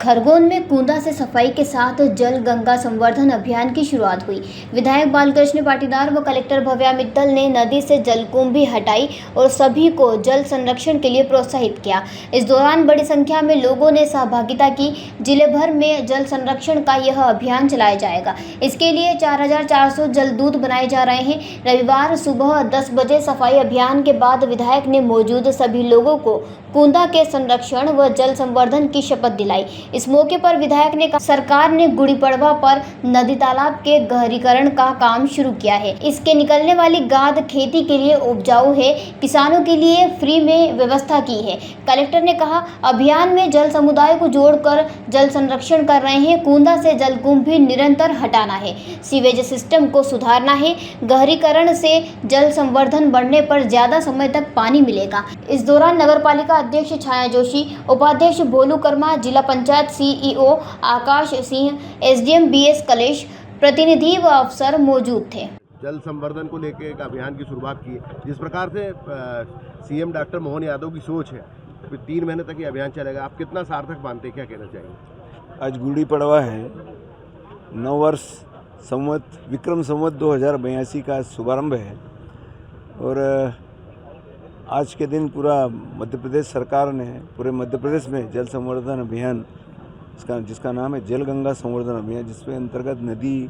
खरगोन में कूंदा से सफाई के साथ जल गंगा संवर्धन अभियान की शुरुआत हुई। विधायक बालकृष्ण पाटीदार व कलेक्टर भव्या मित्तल ने नदी से जलकुंभी हटाई और सभी को जल संरक्षण के लिए प्रोत्साहित किया। इस दौरान बड़ी संख्या में लोगों ने सहभागिता की। जिले भर में जल संरक्षण का यह अभियान चलाया जाएगा। इसके लिए 4400 जलदूत बनाए जा रहे हैं। रविवार सुबह 10 बजे सफाई अभियान के बाद विधायक ने मौजूद सभी लोगों को कूंदा के संरक्षण व जल संवर्धन की शपथ दिलाई। इस मौके पर विधायक ने कहा, सरकार ने गुड़ी पड़वा पर नदी तालाब के गहरीकरण का काम शुरू किया है। इसके निकलने वाली गाद खेती के लिए उपजाऊ है, किसानों के लिए फ्री में व्यवस्था की है। कलेक्टर ने कहा, अभियान में जल समुदाय को जोड़कर जल संरक्षण कर रहे हैं। कूंदा से जलकुंभी निरंतर हटाना है, सीवेज सिस्टम को सुधारना है। गहरीकरण से जल संवर्धन बढ़ने पर ज्यादा समय तक पानी मिलेगा। इस दौरान नगरपालिका अध्यक्ष छाया जोशी, उपाध्यक्ष भोलू कर्मा, जिला panchayat CEO Akash Singh, SDM BS कलेश, प्रतिनिधि व अफसर मौजूद थे। जल संवर्धन को लेकर एक अभियान की शुरुआत की है। जिस प्रकार से सीएम डॉक्टर मोहन यादव की सोच है, 3 महीने तक ये अभियान चलेगा। आप कितना सार्थक मानते हैं, क्या कहना चाहिए? आज गुड़ी पड़वा है, नव वर्ष संवत विक्रम संवत 2082 का शुभारंभ है और आज के दिन पूरा मध्य प्रदेश सरकार ने पूरे मध्य प्रदेश में जल संवर्धन अभियान जिसका नाम है जल गंगा संवर्धन अभियान, जिसमें अंतर्गत नदी,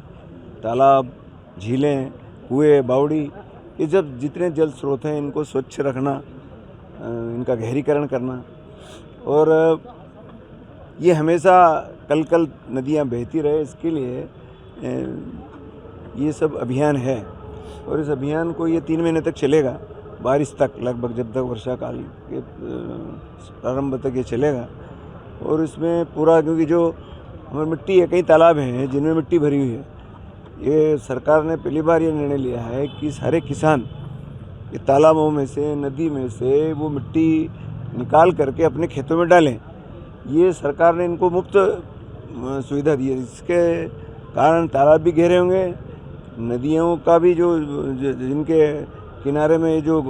तालाब, झीलें, कुएं, बावड़ी, ये जब जितने जल स्रोत हैं इनको स्वच्छ रखना, इनका गहरीकरण करना और ये हमेशा कल नदियाँ बहती रहे, इसके लिए ये सब अभियान है। और इस अभियान को ये 3 महीने तक चलेगा, बारिश तक, लगभग जब तक वर्षा काल के प्रारंभ तक ये चलेगा। और इसमें पूरा, क्योंकि जो हमारी मिट्टी है, कई तालाब हैं जिनमें मिट्टी भरी हुई है, ये सरकार ने पहली बार ये निर्णय लिया है कि सारे किसान ये तालाबों में से, नदी में से वो मिट्टी निकाल करके अपने खेतों में डालें। ये सरकार ने इनको मुफ्त सुविधा दी है। इसके कारण तालाब भी गहरे होंगे, नदियों का भी जो जिनके किनारे में जो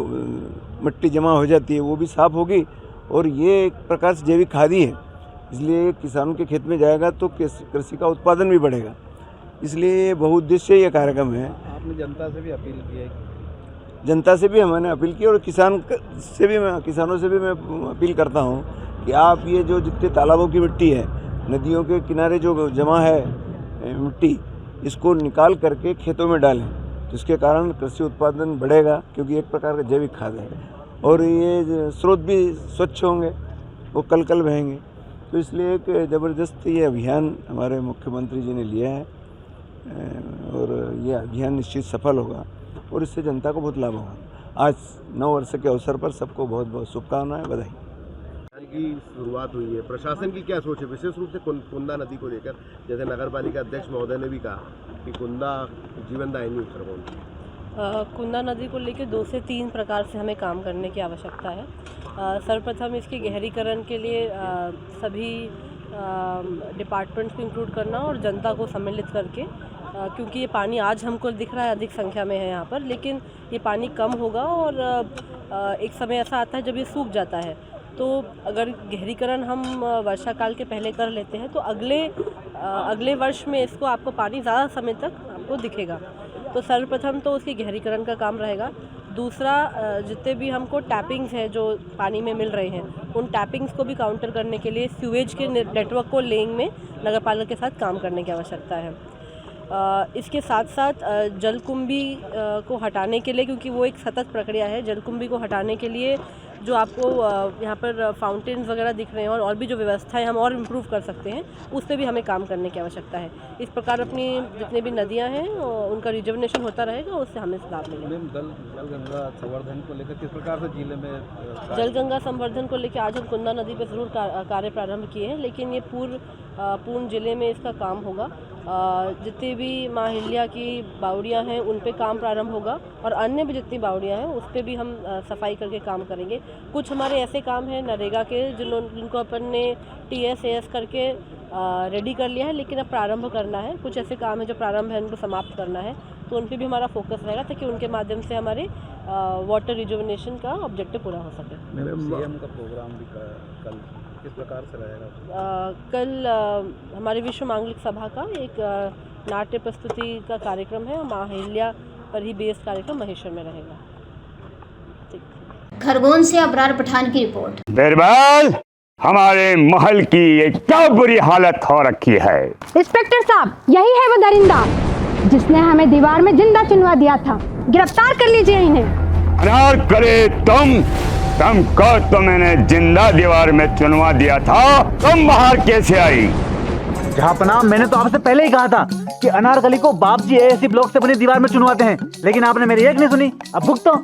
मिट्टी जमा हो जाती है वो भी साफ़ होगी और ये एक प्रकार से जैविक खाद ही है। इसलिए किसानों के खेत में जाएगा तो कृषि का उत्पादन भी बढ़ेगा। इसलिए बहुउद्देश्य ये कार्यक्रम है। आपने जनता से भी अपील की है? जनता से भी हमने अपील की और किसानों से भी मैं अपील करता हूँ कि आप ये जो जितने तालाबों की मिट्टी है, नदियों के किनारे जो जमा है मिट्टी, इसको निकाल करके खेतों में डालें, जिसके कारण कृषि उत्पादन बढ़ेगा, क्योंकि एक प्रकार का जैविक खाद है और ये स्रोत भी स्वच्छ होंगे, वो कल बहेंगे। तो इसलिए एक ज़बरदस्त ये अभियान हमारे मुख्यमंत्री जी ने लिया है और ये अभियान निश्चित सफल होगा और इससे जनता को बहुत लाभ होगा। आज नव वर्ष के अवसर पर सबको बहुत बहुत शुभकामनाएं, बधाई। की शुरुआत हुई है, प्रशासन की क्या सोच है विशेष रूप से कुंदा नदी को लेकर? जैसे नगरपालिका अध्यक्ष महोदय ने भी कहा कि कुंदा जीवनदायिनी खरगोन। कुंदा नदी को लेकर 2 से 3 प्रकार से हमें काम करने की आवश्यकता है। सर्वप्रथम इसके गहरीकरण के लिए सभी डिपार्टमेंट्स को इंक्लूड करना और जनता को सम्मिलित करके, क्योंकि ये पानी आज हमको दिख रहा है अधिक संख्या में है यहाँ पर, लेकिन ये पानी कम होगा और एक समय ऐसा आता है जब ये सूख जाता है। तो अगर गहरीकरण हम वर्षा काल के पहले कर लेते हैं तो अगले वर्ष में इसको आपको पानी ज़्यादा समय तक आपको दिखेगा। तो सर्वप्रथम तो उसके गहरीकरण का काम रहेगा। दूसरा, जितने भी हमको टैपिंग्स हैं जो पानी में मिल रहे हैं, उन टैपिंग्स को भी काउंटर करने के लिए सीवेज के नेटवर्क को लेइंग में नगरपालिका के साथ काम करने की आवश्यकता है। इसके साथ साथ जलकुंभी को हटाने के लिए, क्योंकि वो एक सतत प्रक्रिया है, जलकुंभी को हटाने के लिए जो आपको यहाँ पर फाउंटेन्स वगैरह दिख रहे हैं और भी जो व्यवस्थाएं हम और इम्प्रूव कर सकते हैं, उस पर भी हमें काम करने की आवश्यकता है। इस प्रकार अपनी जितने भी नदियाँ हैं उनका रिजर्वेशन होता रहेगा, उससे हमें लाभ मिलेगा। जल गंगा संवर्धन को लेकर किस प्रकार से जिले में जल गंगा संवर्धन को लेकर आज हम कुंदा नदी पर ज़रूर कार्य प्रारंभ किए हैं, लेकिन ये पूर्ण जिले में इसका काम होगा। जितने भी माँ हिल्या की बावड़ियाँ हैं उन पे काम प्रारंभ होगा और अन्य भी जितनी बावड़ियाँ हैं उस पे भी हम सफाई करके काम करेंगे। कुछ हमारे ऐसे काम हैं नरेगा के जिनको अपन ने TS करके रेडी कर लिया है, लेकिन अब प्रारंभ करना है। कुछ ऐसे काम है जो प्रारंभ है उनको समाप्त करना है, तो उन पे भी हमारा फोकस रहेगा ताकि उनके माध्यम से हमारे वाटर रिजुविनेशन का ऑब्जेक्टिव पूरा हो सके। सीएम का प्रोग्राम भी कल किस प्रकार से रहेगा? कल हमारे विश्व मांगलिक सभा का एक नाट्य प्रस्तुति का कार्यक्रम है, माहिल्या पर ही बेस्ड कार्यक्रम महेश्वर में रहेगा। खरगोन से अबरार पठान की रिपोर्ट। बिरबल, हमारे महल की ये क्या बुरी हालत हो रखी है। इंस्पेक्टर साहब, यही है वो दरिंदा जिसने हमें दीवार में जिंदा चुनवा दिया था। गिरफ्तार कर लीजिए इन्हें। अनार करे तुमको तो मैंने जिंदा दीवार में चुनवा दिया था, तुम बाहर कैसे आई? जहांपनाह, मैंने तो आपसे पहले ही कहा था कि अनारकली को बाप जी एएससी ब्लॉक से बनी दीवार में चुनवाते हैं, लेकिन आपने मेरी एक नहीं सुनी। अब भुगतो।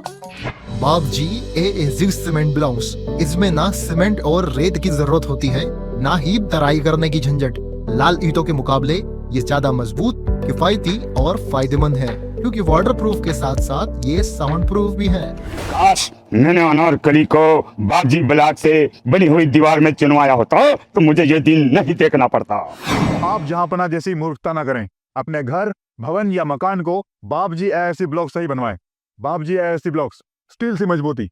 बाप जी एएससी सीमेंट ब्लॉक्स, इसमें ना सीमेंट और रेत की जरूरत होती है, ना ही तराई करने की झंझट। लाल ईंटों के मुकाबले ये ज्यादा मजबूत, किफायती और फायदेमंद है, क्योंकि वाटर प्रूफ के साथ साथ ये साउंड प्रूफ भी है। काश मैंने अनारकली को बापजी ब्लॉक से बनी हुई दीवार में चुनवाया होता तो मुझे ये दिन नहीं देखना पड़ता। आप जहांपनाह जैसी मूर्खता न करें। अपने घर, भवन या मकान को बाप जी एएससी ब्लॉक से ही बनवाएं। बाप जी एएससी ब्लॉक्स, स्टील से मजबूती।